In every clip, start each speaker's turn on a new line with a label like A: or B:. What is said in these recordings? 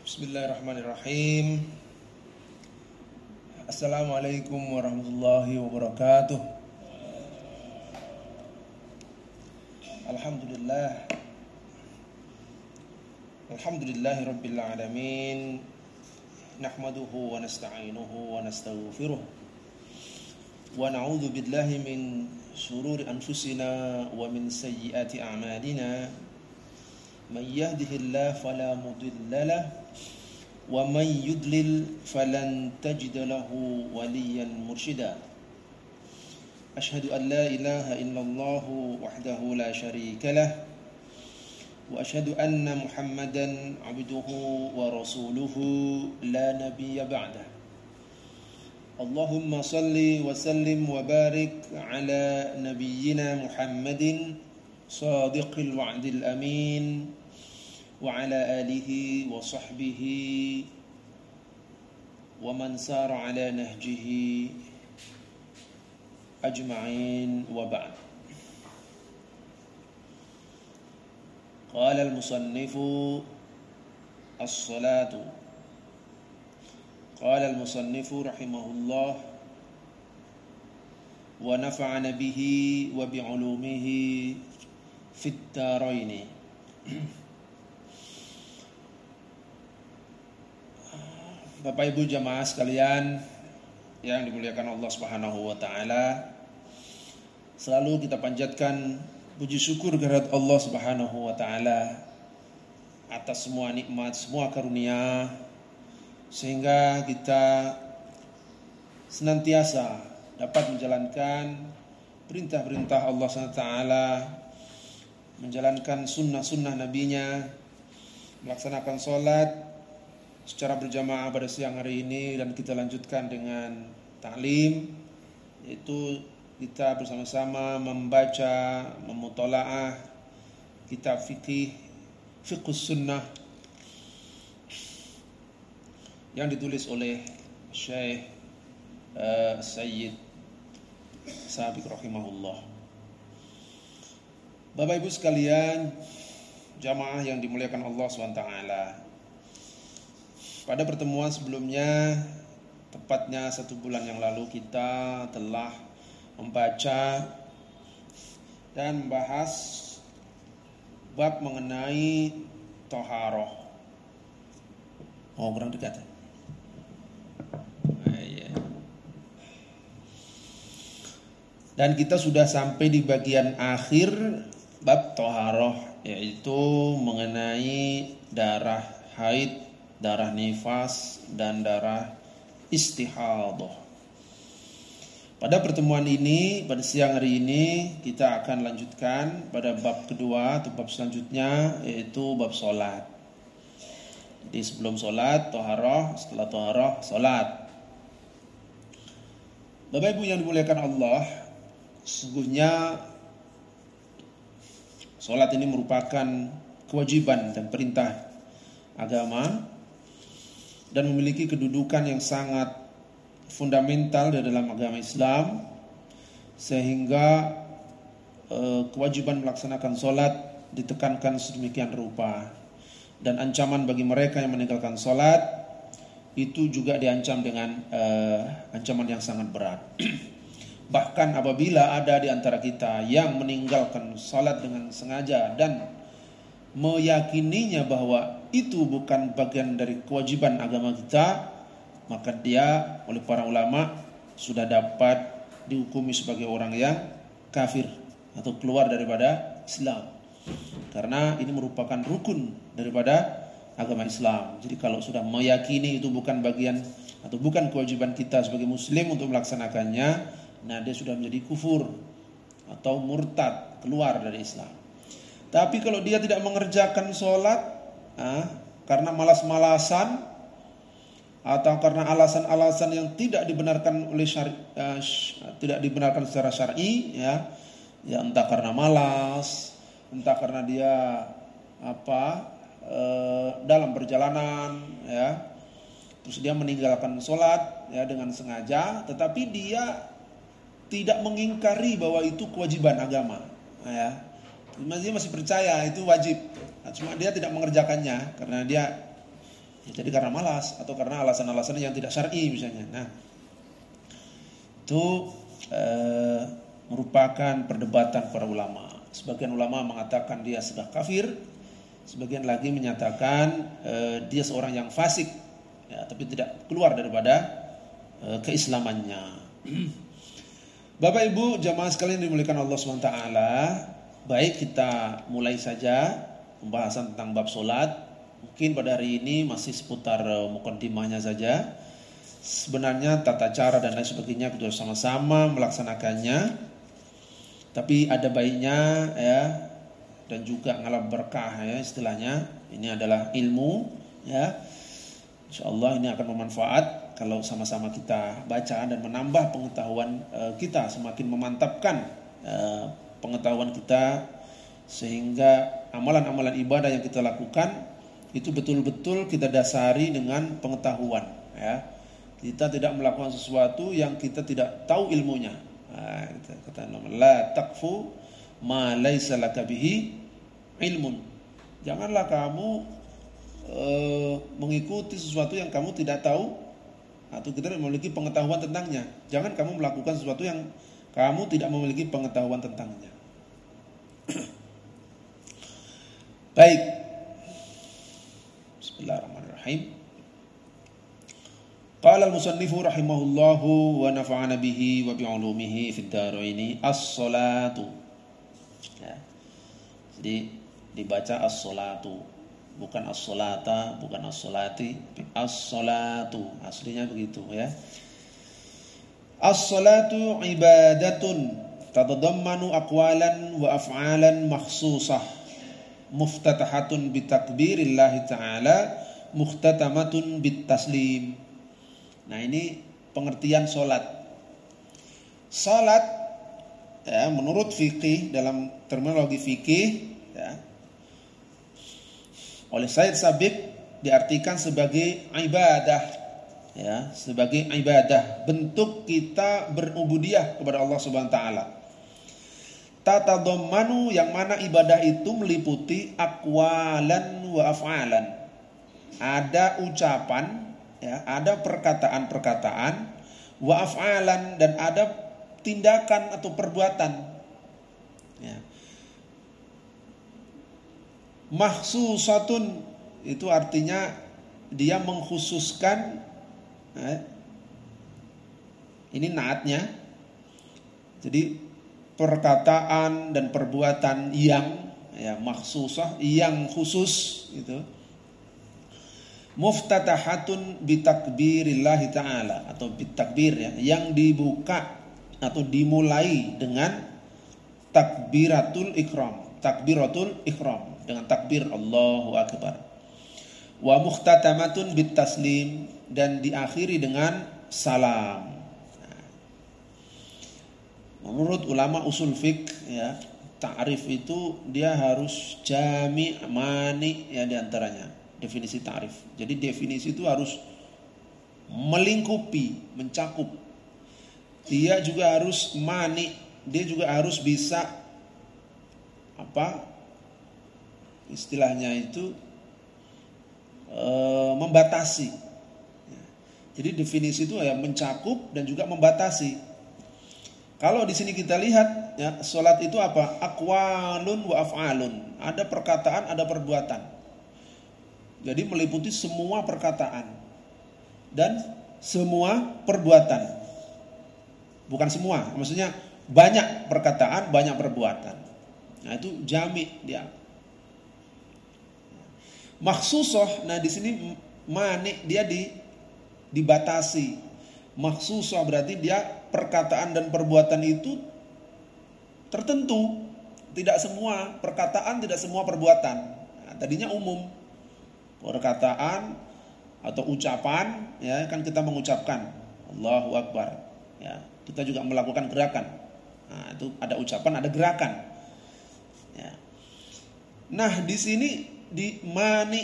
A: Bismillahirrahmanirrahim. Assalamualaikum warahmatullahi wabarakatuh. Alhamdulillah. Alhamdulillahi rabbil alamin. Nahmaduhu wa nasta'inuhu wa nastaghfiruh. Wa na'udzu billahi min shururi anfusina wa min sayyiati a'malina. Man yahdihillahu fala mudilla lahu wa man yudlil falan tajida lahu waliyan mursyida. Ashhadu an la ilaha illallah wahdahu la syarika lah wa ashhadu anna Muhammadan abduhu wa rasuluhu la nabiyya ba'dah. Allahumma salli wa sallim wa barik ala nabiyyina Muhammadin sadiqil wa'dil amin wa ala alihi wa sahbihi wa man sara ala nahjihi ajma'in wa ba'd. Qala al-musannifu as-salatu. Qala al-musannifu rahimahullah wa nafa'ana bihi wa bi'ulumihi fit daraini. Bapak Ibu jamaah sekalian yang dimuliakan Allah Subhanahu wa taala, selalu kita panjatkan puji syukur kehadirat Allah Subhanahu wa taala atas semua nikmat, semua karunia, sehingga kita senantiasa dapat menjalankan perintah-perintah Allah Subhanahu wa taala, menjalankan sunnah-sunnah nabinya, melaksanakan sholat secara berjamaah pada siang hari ini, dan kita lanjutkan dengan ta'lim, yaitu kita bersama-sama membaca, memutola'ah kitab fiqhus sunnah yang ditulis oleh Syekh Sayyid Sabiq rahimahullah. Bapak Ibu sekalian, jamaah yang dimuliakan Allah SWT, pada pertemuan sebelumnya, tepatnya 1 bulan yang lalu, kita telah membaca dan membahas bab mengenai thaharah. Oh, kurang dekat. Dan kita sudah sampai di bagian akhir bab thaharah, yaitu mengenai darah haid, darah nifas, dan darah istihadah. Pada pertemuan ini, pada siang hari ini, kita akan lanjutkan pada bab kedua atau bab selanjutnya, yaitu bab sholat. Jadi sebelum sholat, thaharah, setelah thaharah, sholat. Bapak Ibu yang dimuliakan Allah, sesungguhnya sholat ini merupakan kewajiban dan perintah agama dan memiliki kedudukan yang sangat fundamental di dalam agama Islam, sehingga kewajiban melaksanakan sholat ditekankan sedemikian rupa, dan ancaman bagi mereka yang meninggalkan sholat itu juga diancam dengan ancaman yang sangat berat. Bahkan apabila ada di antara kita yang meninggalkan sholat dengan sengaja dan meyakininya bahwa itu bukan bagian dari kewajiban agama kita, maka dia oleh para ulama sudah dapat dihukumi sebagai orang yang kafir atau keluar daripada Islam, karena ini merupakan rukun daripada agama Islam. Jadi kalau sudah meyakini itu bukan bagian atau bukan kewajiban kita sebagai muslim untuk melaksanakannya, nah dia sudah menjadi kufur atau murtad, keluar dari Islam. Tapi kalau dia tidak mengerjakan sholat karena malas-malasan atau karena alasan-alasan yang tidak dibenarkan oleh tidak dibenarkan secara syar'i, ya entah karena malas, entah karena dia dalam perjalanan, ya terus dia meninggalkan sholat ya dengan sengaja, tetapi dia tidak mengingkari bahwa itu kewajiban agama, ya masih percaya itu wajib. Nah, cuma dia tidak mengerjakannya karena dia jadi karena malas atau karena alasan-alasan yang tidak syar'i misalnya. Nah, itu merupakan perdebatan para ulama. Sebagian ulama mengatakan dia sudah kafir, sebagian lagi menyatakan dia seorang yang fasik, ya, tapi tidak keluar daripada keislamannya. Bapak Ibu jamaah sekalian dimuliakan Allah SWT, baik kita mulai saja pembahasan tentang bab solat. Mungkin pada hari ini masih seputar mukaddimahnya saja. Sebenarnya tata cara dan lain sebagainya kita sama-sama melaksanakannya. Tapi ada baiknya ya, dan juga ngalap berkah ya istilahnya. Ini adalah ilmu ya. Insyaallah ini akan bermanfaat kalau sama-sama kita baca dan menambah pengetahuan kita, semakin memantapkan pengetahuan kita sehingga amalan-amalan ibadah yang kita lakukan itu betul-betul kita dasari dengan pengetahuan ya. Kita tidak melakukan sesuatu yang kita tidak tahu ilmunya. Nah, kata la taqfu ma laisa laka bihi ilmun. Janganlah kamu mengikuti sesuatu yang kamu tidak tahu atau tidak memiliki pengetahuan tentangnya. Jangan kamu melakukan sesuatu yang kamu tidak memiliki pengetahuan tentangnya. Baik. Bismillahirrahmanirrahim. Qala al-musannifu rahimahullahu wa nafa'ana bihi wa bi'ulumihi fid dharaini as-salatu. Ya. Jadi dibaca as-salatu, bukan as-salata, bukan as-salati, as-salatu. Aslinya begitu ya. As-salatu ibadatun tatadammanu aqwalan wa af'alan makhsusah muftatahatun bitakbirillahi ta'ala muhtatamatun bitaslim. Nah ini pengertian solat. Solat ya, menurut fikih, dalam terminologi fikih ya, oleh Sayyid Sabiq diartikan sebagai ibadah ya, sebagai ibadah, bentuk kita berubudiyah kepada Allah Subhanahu wa taala. Tatadammanu yang mana ibadah itu meliputi aqwalan wa af'alan. Ada ucapan ya, ada perkataan-perkataan, wa af'alan, dan ada tindakan atau perbuatan. Ya. Makhsusatun itu artinya dia mengkhususkan. Ini naatnya. Jadi perkataan dan perbuatan yang ya, makhsusah, yang khusus itu. Muftatahatun bitakbirillahi ta'ala atau bitakbir ya, yang dibuka atau dimulai dengan takbiratul ikram, takbiratul ikram, dengan takbir Allahu Akbar. Wa muhtatamatun bitaslim, dan diakhiri dengan salam. Nah, menurut ulama usul fiqh ya, ta'rif itu dia harus jami' mani ya, diantaranya definisi ta'rif. Jadi definisi itu harus melingkupi, mencakup. Dia juga harus mani, dia juga harus bisa apa istilahnya itu membatasi. Jadi definisi itu ya mencakup dan juga membatasi. Kalau di sini kita lihat ya, salat itu apa? Aqwalun wa af'alun. Ada perkataan, ada perbuatan. Jadi meliputi semua perkataan dan semua perbuatan. Bukan semua, maksudnya banyak perkataan, banyak perbuatan. Nah itu jami' dia. Makhsusah, nah di sini mani dia dibatasi. Makhsusah berarti dia perkataan dan perbuatan itu tertentu. Tidak semua perkataan, tidak semua perbuatan. Nah, tadinya umum. Perkataan atau ucapan ya, kan kita mengucapkan Allahu Akbar ya, kita juga melakukan gerakan. Nah, itu ada ucapan, ada gerakan ya. Nah di sini di mani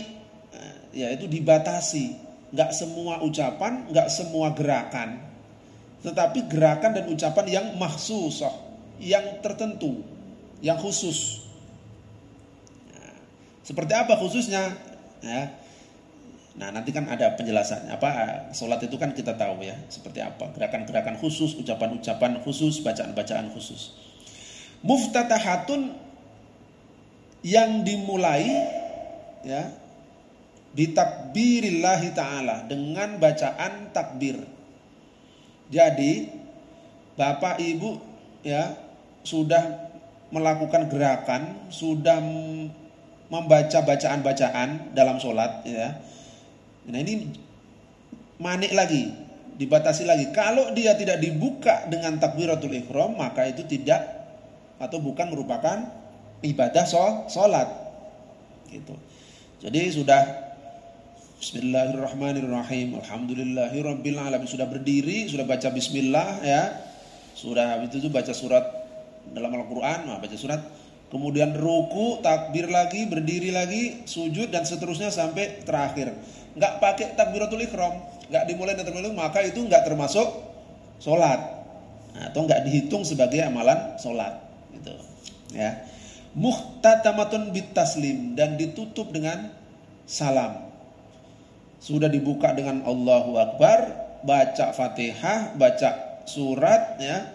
A: ya, itu dibatasi, nggak semua ucapan, nggak semua gerakan, tetapi gerakan dan ucapan yang makhsusah, yang tertentu, yang khusus Seperti apa khususnya? Ya. Nah, nanti kan ada penjelasannya. Sholat itu kan kita tahu ya, seperti apa. Gerakan-gerakan khusus, ucapan-ucapan khusus, bacaan-bacaan khusus. Muftatahatun yang dimulai ya bitakbirillahi ta'ala, dengan bacaan takbir. Jadi Bapak Ibu ya sudah melakukan gerakan, sudah membaca bacaan-bacaan dalam sholat ya. Nah ini manik lagi, dibatasi lagi. Kalau dia tidak dibuka dengan takbiratul ihram, maka itu tidak atau bukan merupakan ibadah sholat gitu. Jadi sudah Bismillahirrahmanirrahim, Alhamdulillahirabbil alamin, sudah berdiri, sudah baca bismillah ya, sudah habis itu baca surat dalam Al-Quran, baca surat, kemudian ruku, takbir lagi, berdiri lagi, sujud dan seterusnya sampai terakhir. Nggak pakai takbiratul ihram, nggak dimulai dari takbiratul ihram, maka itu nggak termasuk sholat atau nggak dihitung sebagai amalan sholat gitu ya. Muhtatamatun bitaslim, dan ditutup dengan salam. Sudah dibuka dengan Allahu Akbar, baca Fatihah, baca surat ya,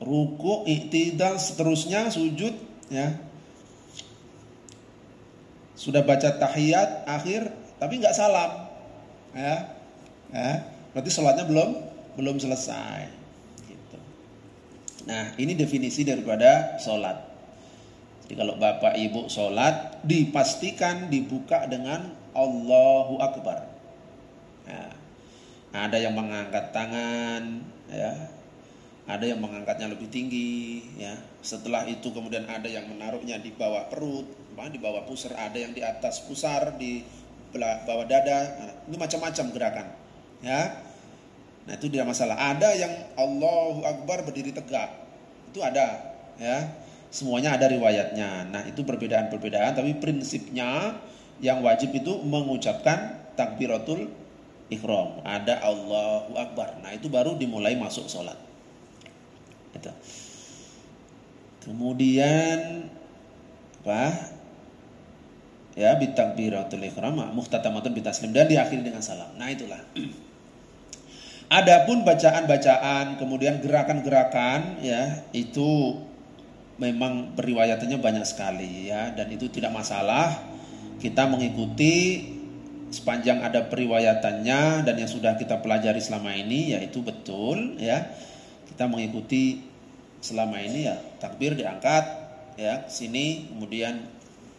A: ruku, i'tidal, seterusnya sujud ya. Sudah baca tahiyat akhir tapi nggak salam ya. Berarti sholatnya belum selesai gitu. Nah, ini definisi daripada sholat. Jadi kalau Bapak Ibu sholat, dipastikan dibuka dengan Allahu Akbar ya. Ada yang mengangkat tangan ya, ada yang mengangkatnya lebih tinggi ya. Setelah itu kemudian ada yang menaruhnya di bawah perut, di bawah pusar, ada yang di atas pusar, di bawah dada. Nah, ini macam-macam gerakan ya. Nah, itu tidak masalah. Ada yang Allahu Akbar berdiri tegak, itu ada ya. Semuanya ada riwayatnya. Nah, itu perbedaan-perbedaan, tapi prinsipnya yang wajib itu mengucapkan takbiratul ihram. Ada Allahu Akbar. Nah, itu baru dimulai masuk sholat. Itu. Kemudian apa? Ya, bitakbiratul ihram, muhtatamatun bitaslim, dan diakhiri dengan salam. Nah, itulah. Adapun bacaan-bacaan, kemudian gerakan-gerakan ya, itu memang periwayatannya banyak sekali ya, dan itu tidak masalah. Kita mengikuti sepanjang ada periwayatannya dan yang sudah kita pelajari selama ini, yaitu betul ya. Kita mengikuti selama ini ya, takbir diangkat ya sini, kemudian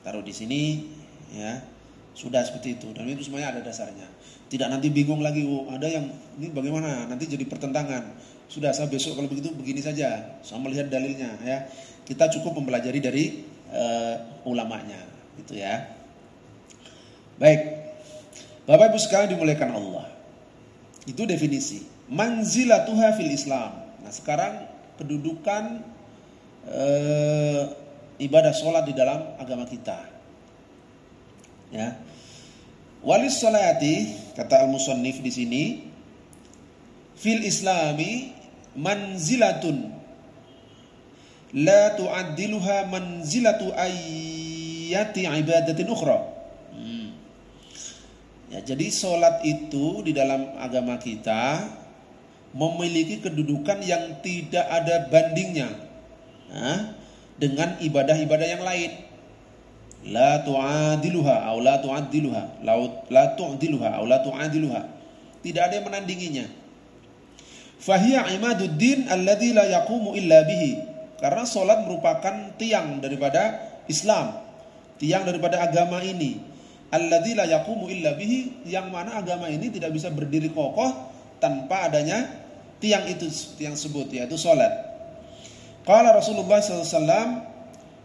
A: taruh di sini ya. Sudah seperti itu, dan itu semuanya ada dasarnya. Tidak nanti bingung lagi, ada yang ini bagaimana, nanti jadi pertentangan. Sudah, saya besok kalau begitu begini saja, saya melihat dalilnya ya. Kita cukup mempelajari dari ulamanya gitu ya. Baik, Bapak Ibu sekalian dimuliakan Allah. Itu definisi manzilatuha fil Islam. Nah, sekarang kedudukan ibadah sholat di dalam agama kita. Ya. Walis sholati, kata al-musannif di sini, fil Islami manzilatun la tu'addiluha manzilatu ayyati ibadatin ukhra. Ya, jadi sholat itu di dalam agama kita memiliki kedudukan yang tidak ada bandingnya dengan ibadah-ibadah yang lain. La tu'adiluha aw la tu'adiluha, la tu'adiluha aw la tu'adiluha. Tidak ada yang menandinginya. Fahiya imaduddin alladzi la yaqumu illa bihi. Karena sholat merupakan tiang daripada Islam, tiang daripada agama ini. Alladzi la yaqumu illa bihi, yang mana agama ini tidak bisa berdiri kokoh tanpa adanya tiang itu, tiang sebut, yaitu salat. Qala Rasulullah sallallahu alaihi wasallam,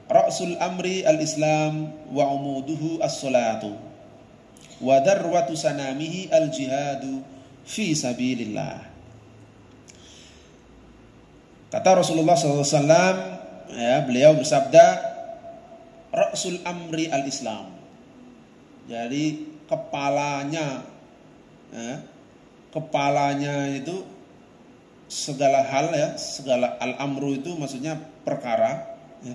A: ra'sul amri al-islam wa umuduhu as-salatu wa darwatu sanamihi al-jihadu fi sabilillah. Kata Rasulullah sallallahu alaihi wasallam ya, beliau bersabda, ra'sul amri al-islam. Jadi kepalanya itu segala hal ya, segala al-amru itu maksudnya perkara ya,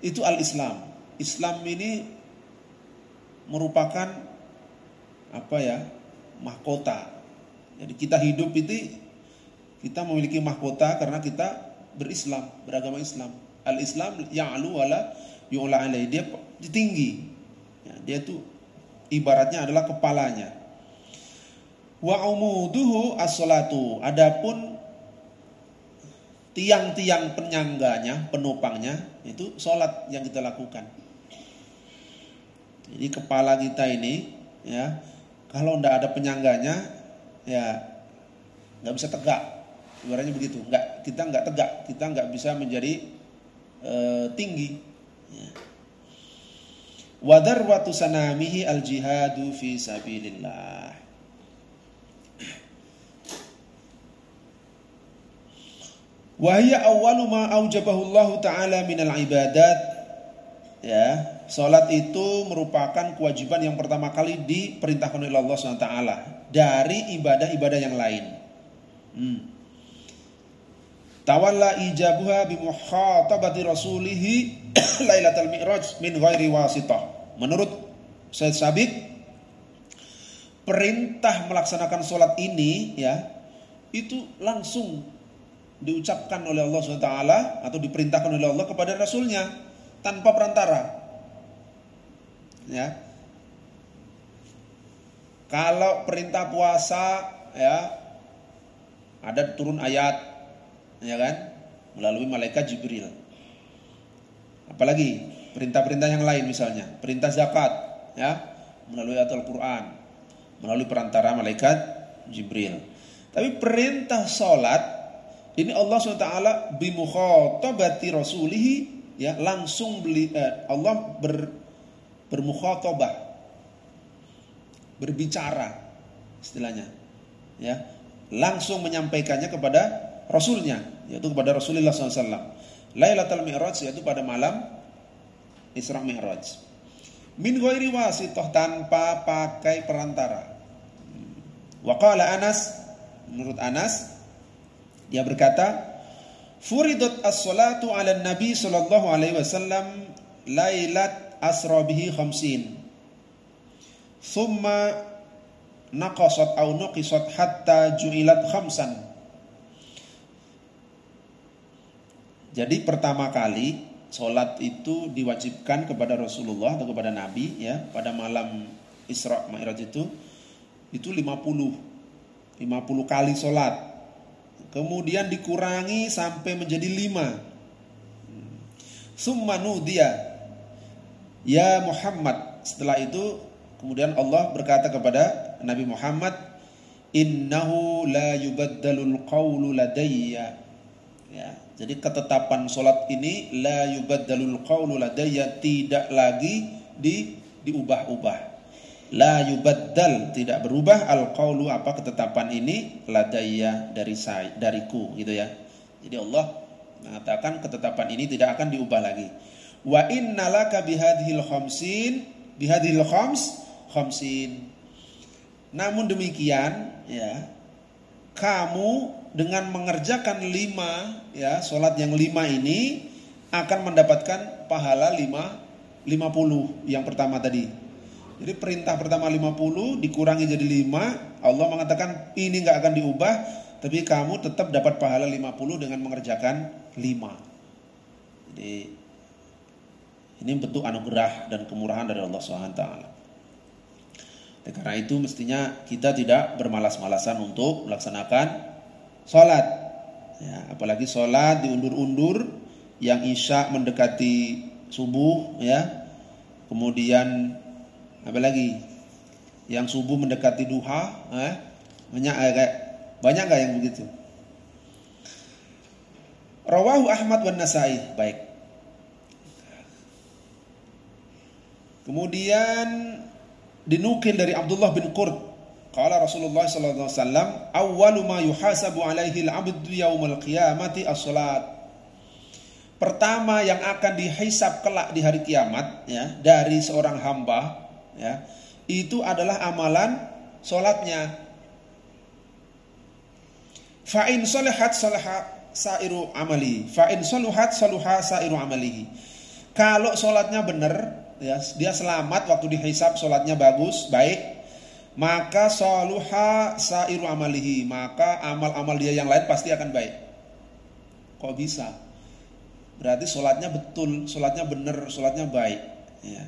A: itu al-Islam. Islam ini merupakan mahkota. Jadi kita hidup itu kita memiliki mahkota karena kita berislam, beragama Islam. Al-Islam ya'lu wala yu'la alaihi. Dia tinggi. Ya, dia itu ibaratnya adalah kepalanya. Wa umuduhu as-salatu. Adapun tiang-tiang penyangganya, penopangnya itu salat yang kita lakukan. Jadi kepala kita ini ya, kalau tidak ada penyangganya ya nggak bisa tegak. Ibaratnya begitu. Kita nggak tegak, kita nggak bisa menjadi tinggi. Ya. Wa darwatu sanamihi al-jihadu fi sabilillah. Wa hiya awwalu ma aujabahu Allah Ta'ala minal ibadat. Ya, salat itu merupakan kewajiban yang pertama kali diperintahkan oleh Allah SWT dari ibadah-ibadah yang lain. Tawalla ijabuha bi mukhatabati rasulihi lailatul mi'raj min ghairi wasitah. Menurut Said Sabiq, perintah melaksanakan salat ini ya itu langsung diucapkan oleh Allah SWT atau diperintahkan oleh Allah kepada Rasulnya tanpa perantara. Ya. Kalau perintah puasa ya ada turun ayat, ya kan, melalui malaikat Jibril. Apalagi perintah-perintah yang lain misalnya perintah zakat ya melalui Al-Quran, melalui perantara malaikat Jibril. Tapi perintah salat ini Allah SWT bimukhatabati rasulihi ya langsung Allah bermukhatabah, berbicara istilahnya ya, langsung menyampaikannya kepada Rasulnya, yaitu kepada Rasulullah SAW. Lailatul Mi'raj yaitu pada malam Isra Mi'raj. Min ghairi wasithah, tanpa pakai perantara. Wa qala Anas, menurut Anas dia berkata, furidat as-salatu 'ala Nabi sallallahu alaihi wasallam lailat asra bihi 50. Thumma naqasat aw nuqisat hatta ju'ilat khamsan. Jadi pertama kali salat itu diwajibkan kepada Rasulullah atau kepada Nabi ya pada malam Isra Mi'raj itu 50 kali salat. Kemudian dikurangi sampai menjadi 5. Summa nudiya ya Muhammad. Setelah itu kemudian Allah berkata kepada Nabi Muhammad, innahu la yubaddalul qawlu ladayya. Ya, jadi ketetapan salat ini la yubaddalul qawlu ladayya, tidak lagi diubah-ubah. La yubaddal, tidak berubah, al-qawlu apa ketetapan ini, ladayya dariku gitu ya. Jadi Allah mengatakan ketetapan ini tidak akan diubah lagi. Wa innalaka bihadhil khamsin. Namun demikian ya, kamu dengan mengerjakan 5 ya, salat yang 5 ini akan mendapatkan pahala 50 yang pertama tadi. Jadi perintah pertama 50 dikurangi jadi 5. Allah mengatakan ini gak akan diubah, tapi kamu tetap dapat pahala 50 dengan mengerjakan 5. Jadi ini bentuk anugerah dan kemurahan dari Allah SWT. Karena itu mestinya kita tidak bermalas-malasan untuk melaksanakan sholat ya, apalagi sholat diundur-undur, yang isya mendekati subuh ya, kemudian apalagi yang subuh mendekati duha, banyak gak yang begitu? Rawahu Ahmad wan Nasai. Baik. Kemudian dinukil dari Abdullah bin Qurt, qala Rasulullah sallallahu alaihi wasallam, awwalu ma yuhasabu alaihi al-'abdu yaumal qiyamati as-salat. Pertama yang akan dihisab kelak di hari kiamat ya dari seorang hamba ya, itu adalah amalan salatnya. Fa in salahat salaha sairu amali, fa in saluhat saluha sairu amalihi. Kalau salatnya benar ya, dia selamat waktu dihisab, sholatnya bagus, baik, maka saluha sairu amalihi, maka amal-amal dia yang lain pasti akan baik. Kok bisa? Berarti sholatnya betul, sholatnya benar, sholatnya baik, ya.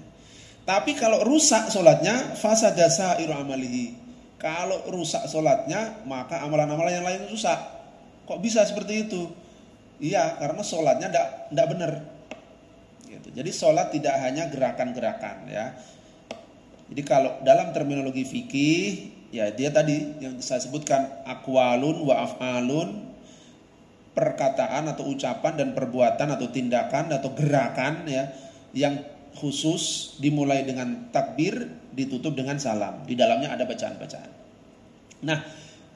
A: Tapi kalau rusak sholatnya, fasada sairu amalihi. Kalau rusak sholatnya, maka amalan-amalan yang lain rusak. Kok bisa seperti itu? Iya, karena sholatnya tidak benar. Gitu. Jadi sholat tidak hanya gerakan-gerakan, ya. Jadi kalau dalam terminologi fikih, ya dia tadi yang saya sebutkan, aqwalun wa af'alun, perkataan atau ucapan dan perbuatan atau tindakan atau gerakan, ya, yang khusus dimulai dengan takbir, ditutup dengan salam. Di dalamnya ada bacaan-bacaan. Nah,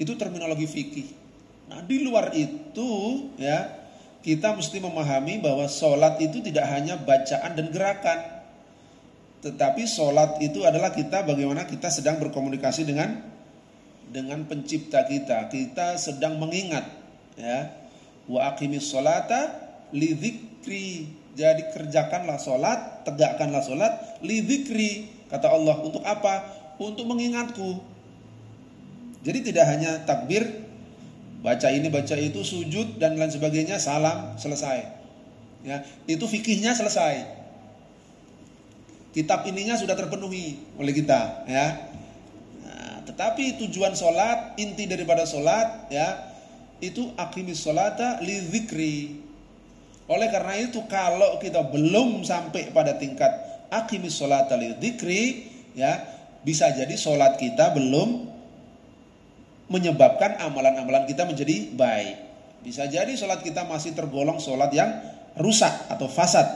A: itu terminologi fikih. Nah, di luar itu, ya, kita mesti memahami bahwa sholat itu tidak hanya bacaan dan gerakan, tetapi sholat itu adalah kita bagaimana kita sedang berkomunikasi dengan pencipta kita. Kita sedang mengingat, ya. Wa aqimis sholata li dzikri. Jadi kerjakanlah sholat, tegakkanlah sholat li dzikri. Kata Allah, untuk apa? Untuk mengingatku. Jadi tidak hanya takbir, baca ini, baca itu, sujud dan lain sebagainya, salam, selesai. Ya, itu fikihnya selesai. Kitab ininya sudah terpenuhi oleh kita, ya. Nah, tetapi tujuan sholat, inti daripada sholat, ya, itu aqimis sholata li dzikri. Oleh karena itu, kalau kita belum sampai pada tingkat aqimis sholata li dzikri, ya, bisa jadi sholat kita belum menyebabkan amalan-amalan kita menjadi baik. Bisa jadi sholat kita masih tergolong sholat yang rusak atau fasad,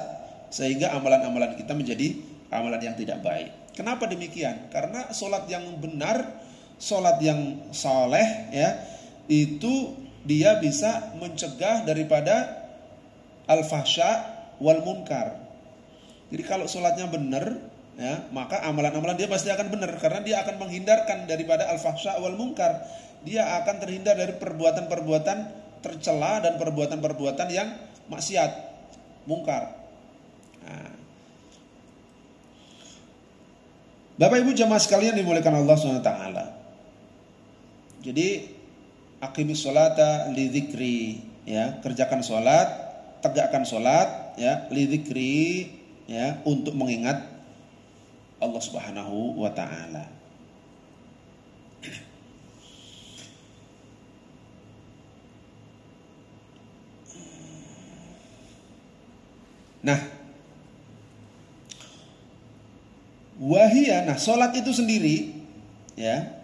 A: sehingga amalan-amalan kita menjadi amalan yang tidak baik. Kenapa demikian? Karena sholat yang benar, sholat yang saleh, ya, itu dia bisa mencegah daripada al-fahsya wal munkar. Jadi kalau sholatnya benar, ya, maka amalan-amalan dia pasti akan benar, karena dia akan menghindarkan daripada al-fahsya wal munkar. Dia akan terhindar dari perbuatan-perbuatan tercela dan perbuatan-perbuatan yang maksiat, mungkar. Nah, Bapak Ibu jamaah sekalian dimuliakan Allah SWT. Jadi aqimis sholata li dzikri, ya, kerjakan sholat, tegakkan sholat, ya, li dzikri, ya, untuk mengingat Allah Subhanahu wa taala. Nah, wahia, nah sholat itu sendiri, ya,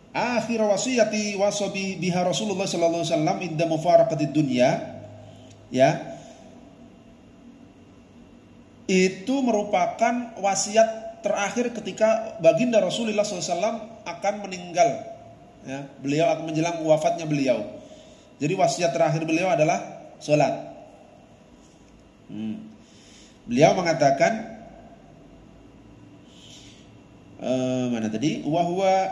A: akhir wasiyati wasabi biha Rasulullah sallallahu alaihi wasallam inda mufaraqatid dunya, ya, itu merupakan wasiat terakhir ketika baginda Rasulullah SAW akan meninggal, ya, beliau akan menjelang wafatnya beliau. Jadi wasiat terakhir beliau adalah sholat. Beliau mengatakan, mana tadi? Wahwa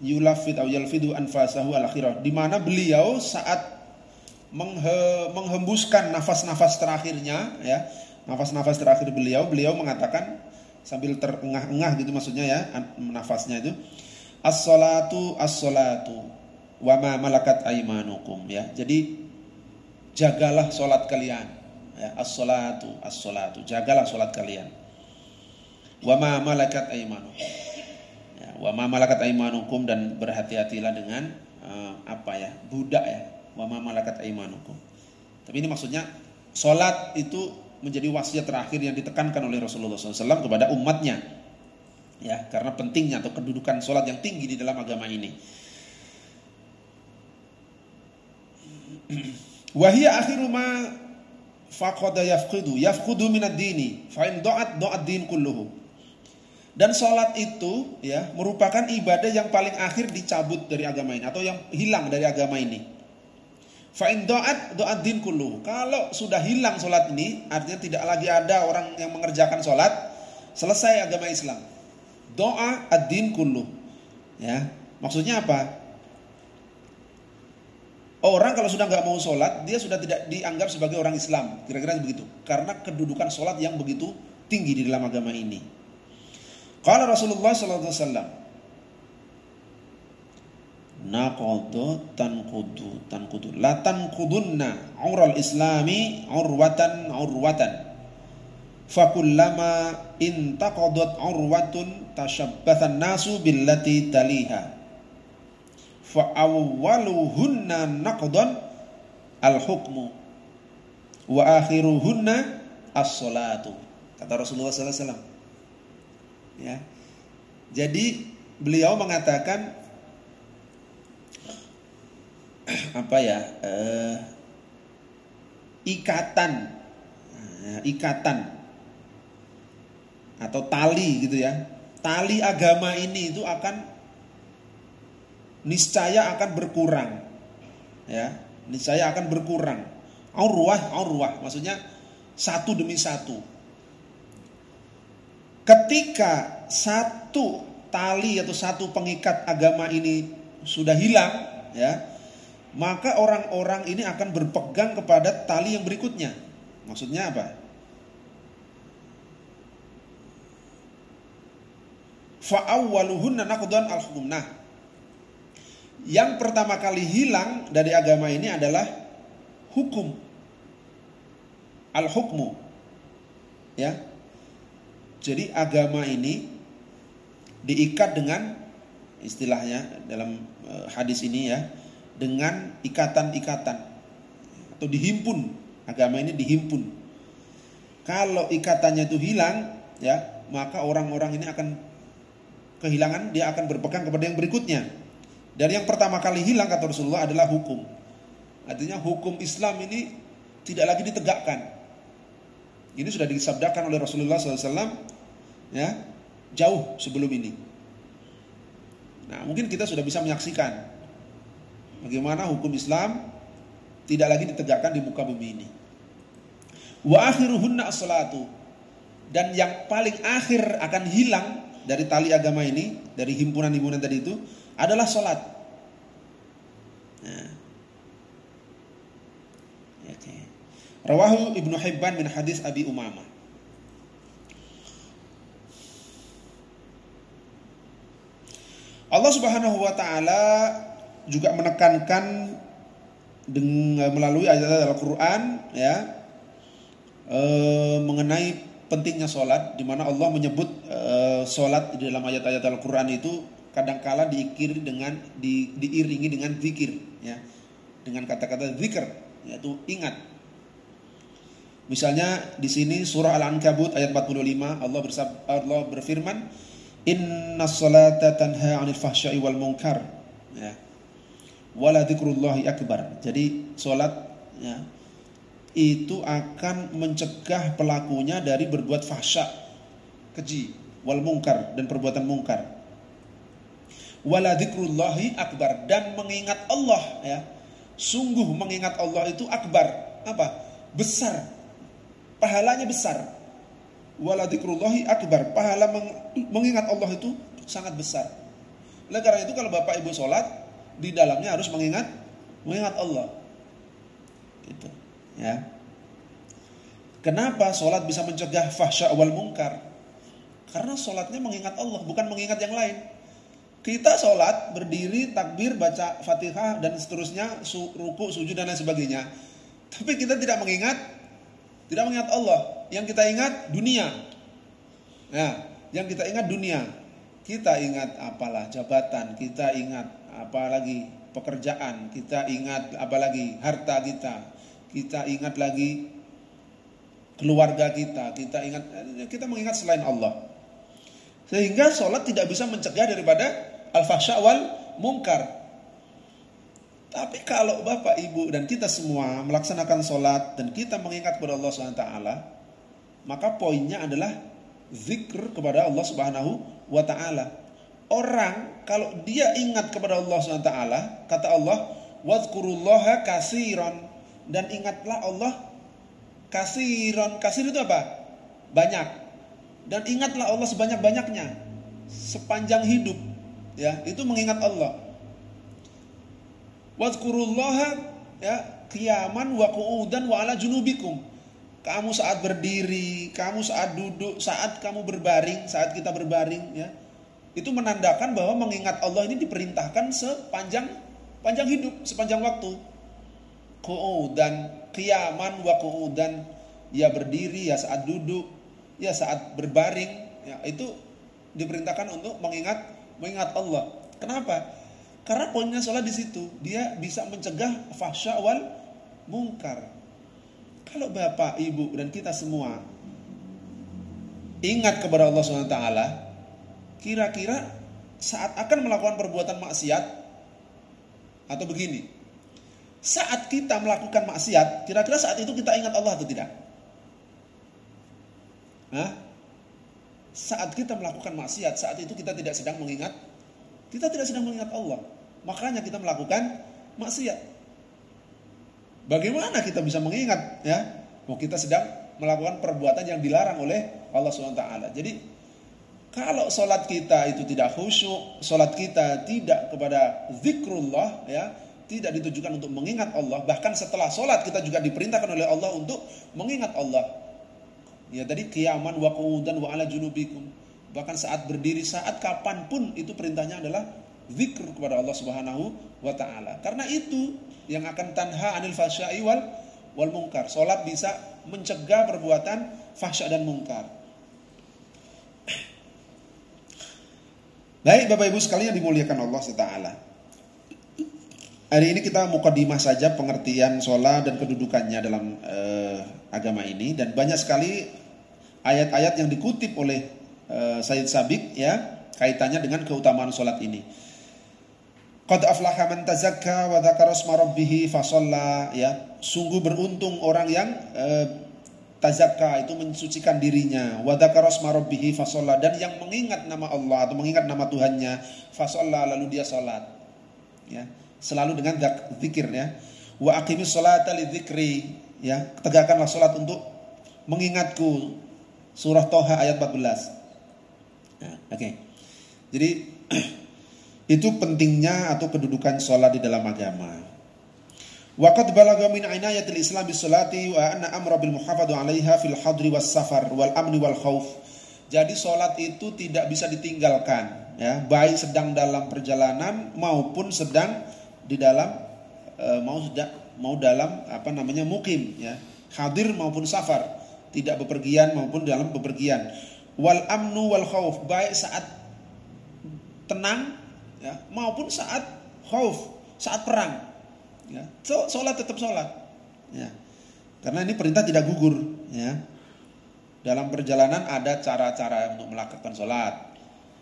A: yulafid atau yalfidu anfasahu al-akhirah, di mana beliau saat menghembuskan nafas-nafas terakhirnya, ya, nafas-nafas terakhir beliau mengatakan sambil terengah-engah gitu maksudnya, ya, nafasnya itu, as-salatu as-salatu wa ma malakat aimanukum, ya. Jadi jagalah salat kalian, ya, as-salatu as-salatu, jagalah salat kalian. Wa ma malakat aimanukum, ya, wa ma malakat aimanukum, dan berhati-hatilah dengan budak, ya, wa ma malakat aimanukum. Tapi ini maksudnya salat itu menjadi wasiat terakhir yang ditekankan oleh Rasulullah SAW kepada umatnya, ya, karena pentingnya atau kedudukan salat yang tinggi di dalam agama ini. Wahia akhiru ma faqada yafqudu minad dini fa in da'at din kulluhu. Dan salat itu, ya, merupakan ibadah yang paling akhir dicabut dari agama ini atau yang hilang dari agama ini. Fa in da'at din kulluhu. Kalau sudah hilang salat ini, artinya tidak lagi ada orang yang mengerjakan salat, selesai agama Islam. Doa ad-din kulluh, ya. Maksudnya apa? Orang kalau sudah nggak mau sholat, dia sudah tidak dianggap sebagai orang Islam, kira-kira begitu. Karena kedudukan sholat yang begitu tinggi di dalam agama ini. Qala Rasulullah sallallahu alaihi wasallam, naqadu tanqudu la tanqudunna ural islami urwatan fakullama intaqadat urwatun tashabbathan nasu billati taliha fa awwaluhunna naqdan al-hukmu wa akhiruhunna as-salatu, kata Rasulullah sallallahu alaihi wasallam. Ya. Jadi beliau mengatakan ikatan atau tali gitu ya. Tali agama ini itu akan niscaya akan berkurang. Ya, niscaya akan berkurang. Urwah maksudnya satu demi satu. Ketika satu tali atau satu pengikat agama ini sudah hilang, ya, maka orang-orang ini akan berpegang kepada tali yang berikutnya. Maksudnya apa? Fa'awwaluhunna naqdan al-hukum. Nah, yang pertama kali hilang dari agama ini adalah hukum. Al-hukmu. Ya. Jadi agama ini diikat dengan, istilahnya dalam hadis ini ya, dengan ikatan-ikatan atau dihimpun. Agama ini dihimpun. Kalau ikatannya itu hilang, ya, maka orang-orang ini akan kehilangan, dia akan berpegang kepada yang berikutnya. Dan yang pertama kali hilang, kata Rasulullah, adalah hukum. Artinya hukum Islam ini tidak lagi ditegakkan. Ini sudah disabdakan oleh Rasulullah SAW, ya, jauh sebelum ini. Nah, mungkin kita sudah bisa menyaksikan bagaimana hukum Islam tidak lagi ditegakkan di muka bumi ini. Wa akhiruhunna as-salatu. Dan yang paling akhir akan hilang dari tali agama ini, dari himpunan-himpunan tadi itu, adalah salat. Nah. Okay. Rawahu Ibnu Hibban min hadis Abi Umamah. Allah Subhanahu wa taala juga menekankan dengan melalui ayat Al-Qur'an, ya, mengenai pentingnya salat, di mana Allah menyebut salat di dalam ayat-ayat Al-Qur'an itu kadangkala diiringi dengan zikir, ya, dengan kata-kata zikir, yaitu ingat. Misalnya di sini surah Al-Ankabut ayat 45, Allah berfirman, innas salata tanha 'anil fahsya'i wal munkar, ya, wala dzikrullahi akbar. Jadi salat, ya, itu akan mencegah pelakunya dari berbuat fahsya, keji, wal munkar, dan perbuatan mungkar. Wala dzikrullahi akbar, dan mengingat Allah, ya, sungguh mengingat Allah itu akbar, apa? Besar, pahalanya besar. Wala dzikrullahi akbar, pahala mengingat Allah itu sangat besar. Oleh karena itu kalau Bapak Ibu sholat, di dalamnya harus mengingat Allah. Gitu, ya. Kenapa sholat bisa mencegah fahsya wal munkar? Karena sholatnya mengingat Allah, bukan mengingat yang lain. Kita sholat, berdiri, takbir, baca Fatihah dan seterusnya, ruku, sujud dan lain sebagainya. Tapi kita tidak mengingat Allah. Yang kita ingat dunia. Nah, yang kita ingat dunia. Kita ingat apalah jabatan, kita ingat apalagi pekerjaan, kita ingat apalagi harta kita ingat lagi keluarga kita mengingat selain Allah. Sehingga sholat tidak bisa mencegah daripada al-fahsya wal munkar. Tapi kalau Bapak, Ibu, dan kita semua melaksanakan sholat dan kita mengingat kepada Allah SWT, maka poinnya adalah zikr kepada Allah Subhanahu wa ta'ala. Orang kalau dia ingat kepada Allah SWT, kata Allah, wadhkurullaha katsiran, dan ingatlah Allah katsiran. Katsir itu apa? Banyak. Dan ingatlah Allah sebanyak-banyaknya sepanjang hidup, ya, itu mengingat Allah. Wadhkurullaha, ya, qiyaman wa qu'udan wa ala junubikum. kamu saat berdiri, kamu saat duduk, saat kamu berbaring, saat kita berbaring, ya, itu menandakan bahwa mengingat Allah ini diperintahkan sepanjang hidup, sepanjang waktu. Qu'udan, qiyaman wa qu'udan, ya berdiri, ya saat duduk, ya saat berbaring, ya, itu diperintahkan untuk mengingat Allah. Kenapa? Karena poinnya sholat di situ, dia bisa mencegah fahsya wal mungkar. Kalau bapak, ibu, dan kita semua ingat kepada Allah SWT, kira-kira saat akan melakukan perbuatan maksiat, atau begini, saat kita melakukan maksiat, kira-kira saat itu kita ingat Allah atau tidak? Hah? Saat kita melakukan maksiat, saat itu kita tidak sedang mengingat Allah. Makanya kita melakukan maksiat. Bagaimana kita bisa mengingat, ya? Kita sedang melakukan perbuatan yang dilarang oleh Allah SWT. Jadi kalau sholat kita itu tidak khusyuk, sholat kita tidak kepada zikrullah, ya, tidak ditujukan untuk mengingat Allah. Bahkan setelah sholat kita juga diperintahkan oleh Allah untuk mengingat Allah. Ya, tadi qiyaman wa qu'udan wa ala junubikum. Bahkan saat berdiri, saat kapanpun itu perintahnya adalah zikr kepada Allah Subhanahu wa ta'ala. Karena itu yang akan tanha anil fahsya'i wal mungkar. Salat bisa mencegah perbuatan fahsya dan mungkar. Baik Bapak Ibu sekalian dimuliakan Allah Taala. Hari ini kita mukadimah saja pengertian salat dan kedudukannya dalam agama ini, dan banyak sekali ayat-ayat yang dikutip oleh Sayyid Sabiq, ya, kaitannya dengan keutamaan salat ini. Qad aflaha man tazakka wa dzakara isma rabbih fa shalla, ya. Sungguh beruntung orang yang tazakka, itu mensucikan dirinya, wa dzakara isma rabbih fa shalla, dan yang mengingat nama Allah atau mengingat nama Tuhannya, fa shalla, lalu dia salat. Ya, selalu dengan zikir, ya. Wa aqimis sholata lidzikri, ya. Tegakkanlah salat untuk mengingatku. Surah Thaha ayat 14. Nah, oke. Jadi itu pentingnya atau kedudukan sholat di dalam agama. Waqad balagha min inayatil Islam bis sholati wa anna amra bil muhafadhu 'alaiha fil hadri was safar wal amni wal khauf. Jadi sholat itu tidak bisa ditinggalkan, ya, baik sedang dalam perjalanan maupun sedang di dalam mau dalam mukim, ya, hadir maupun safar, tidak bepergian maupun dalam bepergian. Wal amnu wal khauf, baik saat tenang, ya, maupun saat khauf, saat perang, ya. Sholat tetap sholat, ya. Karena ini perintah tidak gugur, ya. Dalam perjalanan ada cara-cara untuk melakukan sholat.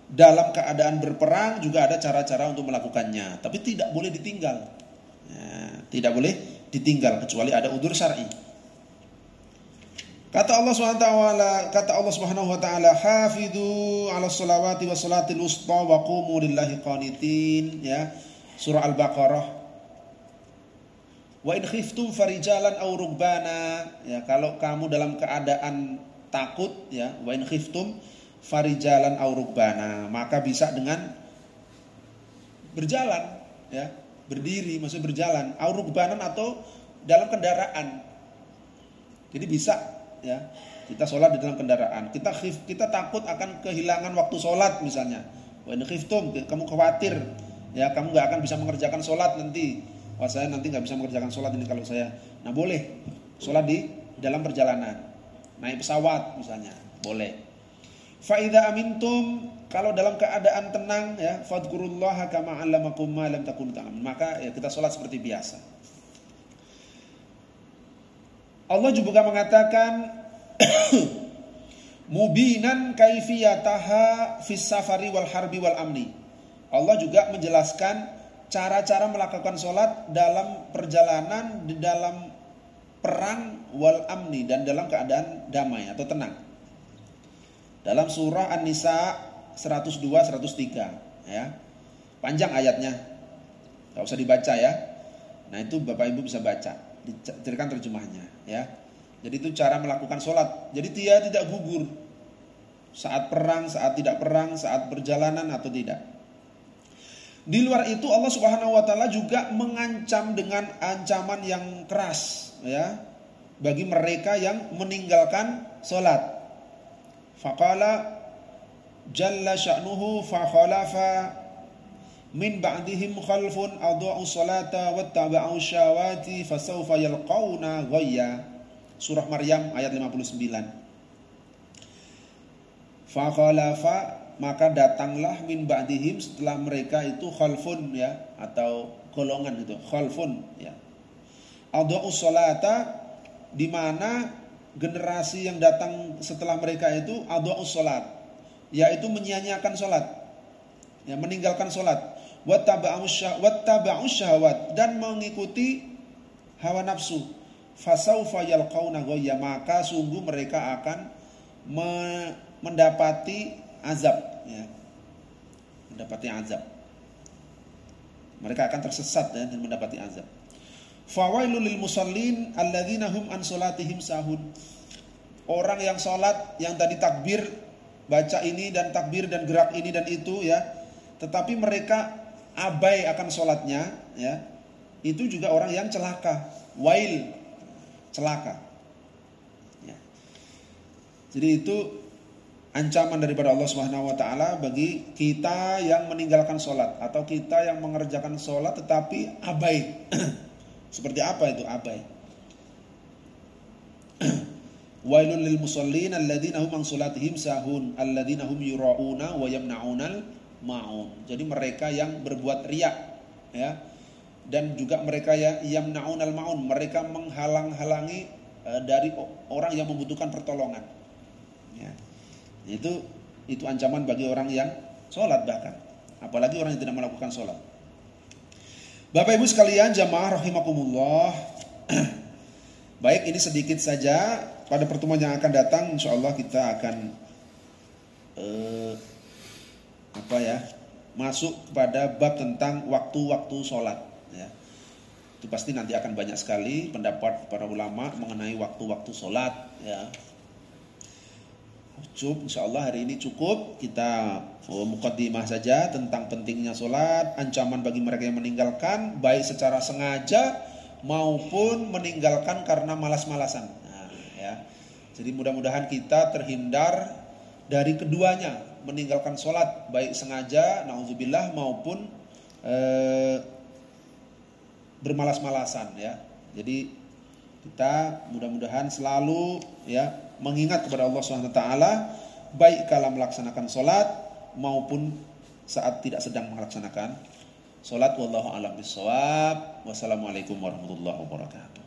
A: Dalam keadaan berperang juga ada cara-cara untuk melakukannya, tapi tidak boleh ditinggal, ya, tidak boleh ditinggal kecuali ada udzur syar'i. Kata Allah Subhanahu wa taala, hafidhu 'alas sholawati was sholatil wusta wa qumu lillahi qanitin, ya. Surah Al-Baqarah. Wa in khiftum farijalan aw rukbana, ya, kalau kamu dalam keadaan takut, ya, wa in khiftum farijalan aw rukbana, maka bisa dengan berjalan, ya, berdiri, maksudnya berjalan, aw rukbanan, atau dalam kendaraan. Jadi bisa, ya, kita sholat di dalam kendaraan. Kita takut akan kehilangan waktu sholat misalnya. Wa in khiftum, kamu khawatir, ya, kamu nggak akan bisa mengerjakan sholat nanti. Wah, saya nanti nggak bisa mengerjakan sholat ini kalau saya. Nah, boleh sholat di dalam perjalanan, naik pesawat misalnya, boleh. Fa idza amintum, kalau dalam keadaan tenang, ya, fadhkurullaha kama 'allamakum ma lam takunu ta'lamun, maka ya kita sholat seperti biasa. Allah juga mengatakan mubinan kaifiyataha fis safari wal harbi wal amni. Allah juga menjelaskan cara-cara melakukan sholat dalam perjalanan, di dalam perang, wal amni, dan dalam keadaan damai atau tenang. Dalam surah An-Nisa 102-103, ya. Panjang ayatnya, gak usah dibaca, ya. Nah, itu Bapak Ibu bisa baca, dicarikan terjemahnya, ya. Jadi itu cara melakukan sholat. Jadi dia tidak gugur saat perang, saat tidak perang, saat perjalanan atau tidak. Di luar itu Allah Subhanahu wa taala juga mengancam dengan ancaman yang keras, ya. bagi mereka yang meninggalkan salat. Faqala jalla sya'nuhu fa khalafa min ba'dihim khalfun adha'u salata wattaba'u syawati fasawfa yalqauna ghayya. Surah Maryam ayat 59. Fa khalafa, maka datanglah min ba'dihim, setelah mereka itu, khalfun ya, atau golongan itu, khalfun ya. Adha'u salata, di mana generasi yang datang setelah mereka itu adha'u salat, yaitu menyia-nyiakan salat, ya, meninggalkan salat. Wattaba'u syahwat, dan mengikuti hawa nafsu. Fasaufa yalqauna ghayya, maka sungguh mereka akan mendapati azab, ya. Mendapati azab. Mereka akan tersesat dan mendapati azab. Fawailul lil musallin alladzina hum an salatihim sahun. Orang yang salat, yang tadi takbir, baca ini dan takbir dan gerak ini dan itu ya, tetapi mereka abai akan salatnya, ya. Itu juga orang yang celaka. Wail, celaka. Ya. Jadi itu ancaman daripada Allah Subhanahu wa taala bagi kita yang meninggalkan salat atau kita yang mengerjakan salat tetapi abai. Seperti apa itu abai? Wailul lil musallin alladzina hum an salatihim sahun alladzina hum yura'una wa yamna'unal ma'un. Jadi mereka yang berbuat riya, ya. Dan juga mereka yang yamna'unal ma'un, mereka menghalang-halangi dari orang yang membutuhkan pertolongan. Ya. Itu ancaman bagi orang yang sholat, bahkan apalagi orang yang tidak melakukan sholat. Bapak Ibu sekalian jamaah rahimakumullah. Baik, ini sedikit saja. Pada pertemuan yang akan datang insyaallah kita akan masuk kepada bab tentang waktu-waktu sholat, ya. Itu pasti nanti akan banyak sekali pendapat para ulama mengenai waktu-waktu sholat, ya. Insyaallah hari ini cukup kita muqaddimah saja tentang pentingnya sholat, ancaman bagi mereka yang meninggalkan baik secara sengaja maupun meninggalkan karena malas-malasan. Nah, ya. Jadi mudah-mudahan kita terhindar dari keduanya, meninggalkan sholat baik sengaja, na'udzubillah, maupun bermalas-malasan, ya. Jadi kita mudah-mudahan selalu, ya, mengingat kepada Allah SWT baik kala melaksanakan sholat maupun saat tidak sedang melaksanakan sholat. Wallahu a'lam bishawab. Wassalamualaikum warahmatullahi wabarakatuh.